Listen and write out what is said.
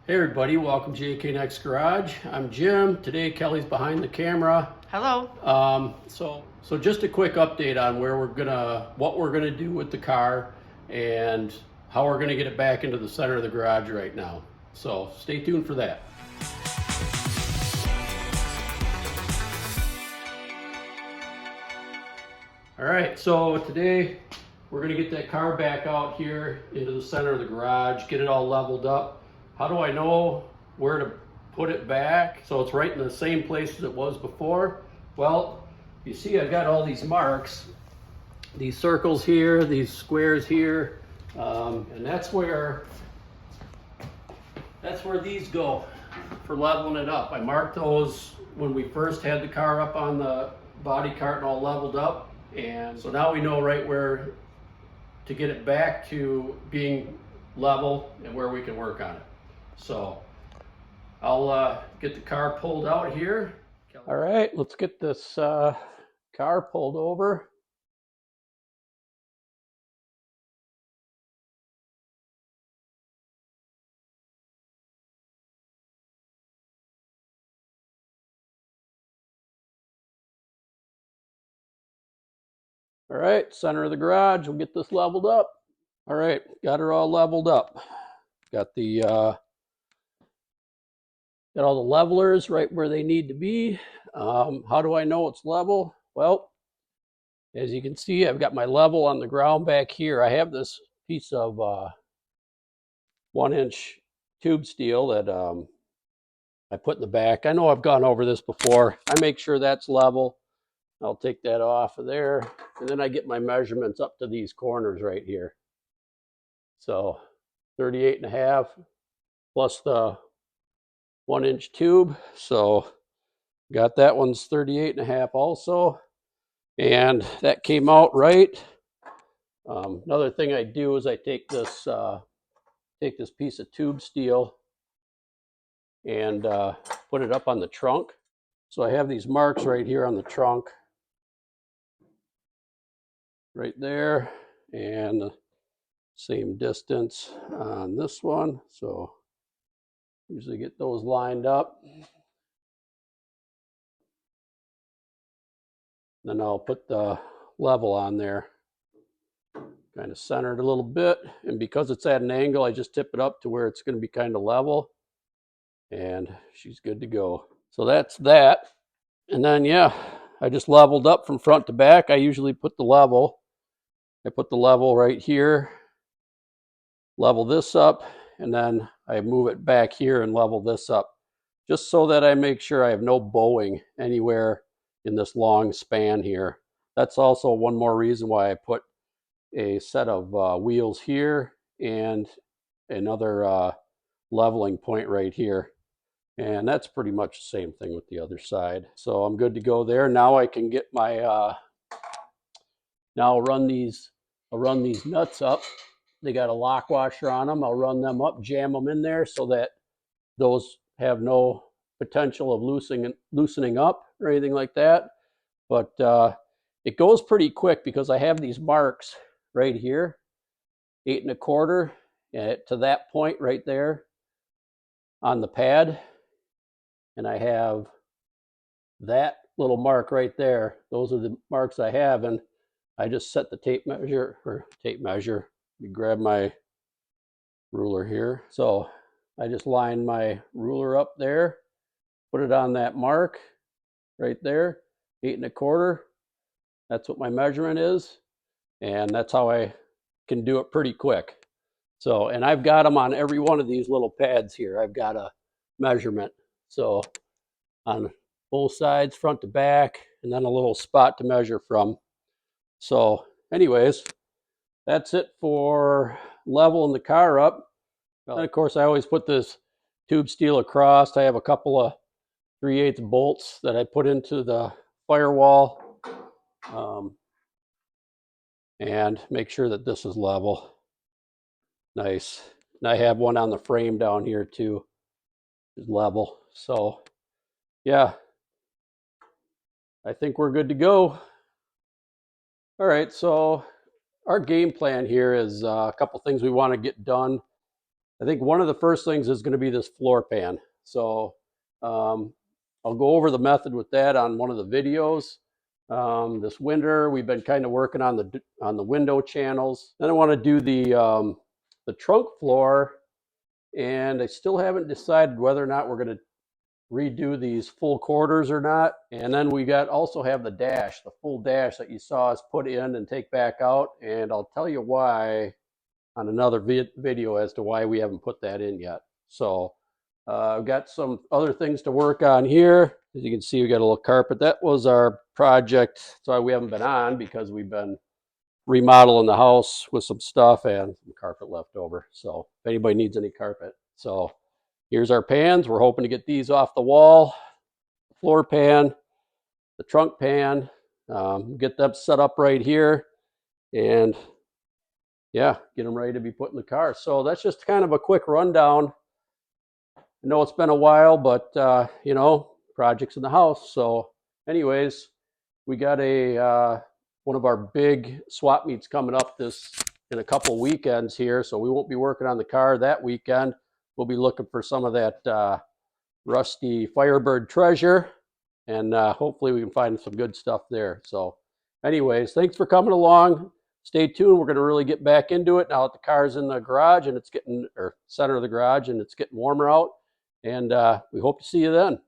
Hey everybody, welcome to AK Next Garage. I'm Jim. Today Kelly's behind the camera. Hello. So just a quick update on what we're gonna do with the car and how we're gonna get it back into the center of the garage right now. So stay tuned for that. All right, so today we're gonna get that car back out here into the center of the garage, get it all leveled up. How do I know where to put it back so it's right in the same place as it was before? Well, you see I've got all these marks, these circles here, these squares here, and that's where these go for leveling it up. I marked those when we first had the car up on the body cart and all leveled up. And so now we know right where to get it back to being level and where we can work on it. So I'll get the car pulled out here. All right, let's get this car pulled over. All right, center of the garage, we'll get this leveled up. All right, got her all leveled up. Got all the levelers right where they need to be. How do I know it's level? Well, as you can see, I've got my level on the ground back here. I have this piece of 1-inch tube steel that I put in the back. I know I've gone over this before. I make sure that's level. I'll take that off of there. And then I get my measurements up to these corners right here. So 38.5 plus the 1-inch tube. So got that one's 38.5 also. And that came out right. Another thing I do is I take this piece of tube steel and put it up on the trunk. So I have these marks right here on the trunk, right there, and the same distance on this one. So usually get those lined up. Then I'll put the level on there, kind of centered a little bit. And because it's at an angle, I just tip it up to where it's going to be kind of level. And she's good to go. So that's that. And then, yeah, I just leveled up from front to back. I usually put the level. I put the level right here, level this up, and then I move it back here and level this up, just so that I make sure I have no bowing anywhere in this long span here. That's also one more reason why I put a set of wheels here and another leveling point right here. And that's pretty much the same thing with the other side. So I'm good to go there. Now I can get my, now I'll run these nuts up. They got a lock washer on them. I'll run them up, jam them in there so that those have no potential of loosening up or anything like that. But it goes pretty quick because I have these marks right here, 8 1/4, to that point right there on the pad. And I have that little mark right there. Those are the marks I have. And I just set the tape measure. Let me grab my ruler here. So I just line my ruler up there, put it on that mark right there, 8 1/4. That's what my measurement is. And that's how I can do it pretty quick. So, and I've got them on every one of these little pads here. I've got a measurement. So on both sides, front to back, and then a little spot to measure from. So anyways, that's it for leveling the car up. And of course, I always put this tube steel across. I have a couple of 3/8 bolts that I put into the firewall, and make sure that this is level. Nice. And I have one on the frame down here too, is level. So yeah, I think we're good to go. All right, so our game plan here is a couple things we want to get done I think one of the first things is going to be this floor pan. So I'll go over the method with that on one of the videos. This winter, we've been kind of working on the window channels. Then I want to do the trunk floor, and I still haven't decided whether or not we're going to redo these full quarters or not. And then we also have the dash, the full dash that you saw us put in and take back out. And I'll tell you why on another video as to why we haven't put that in yet. So I've got some other things to work on here. As you can see, we got a little carpet. That was our project. That's why we haven't been on, because we've been remodeling the house with some stuff and some carpet left over. So if anybody needs any carpet. So here's our pans. We're hoping to get these off the wall. Floor pan, the trunk pan, get them set up right here, and yeah, get them ready to be put in the car. So that's just kind of a quick rundown. I know it's been a while, but you know, projects in the house. So anyways, we got one of our big swap meets coming up in a couple weekends here. So we won't be working on the car that weekend. We'll be looking for some of that rusty Firebird treasure, and hopefully we can find some good stuff there. So anyways, thanks for coming along. Stay tuned. We're going to really get back into it now that the car's in the garage and it's getting, or center of the garage, and it's getting warmer out. And we hope to see you then.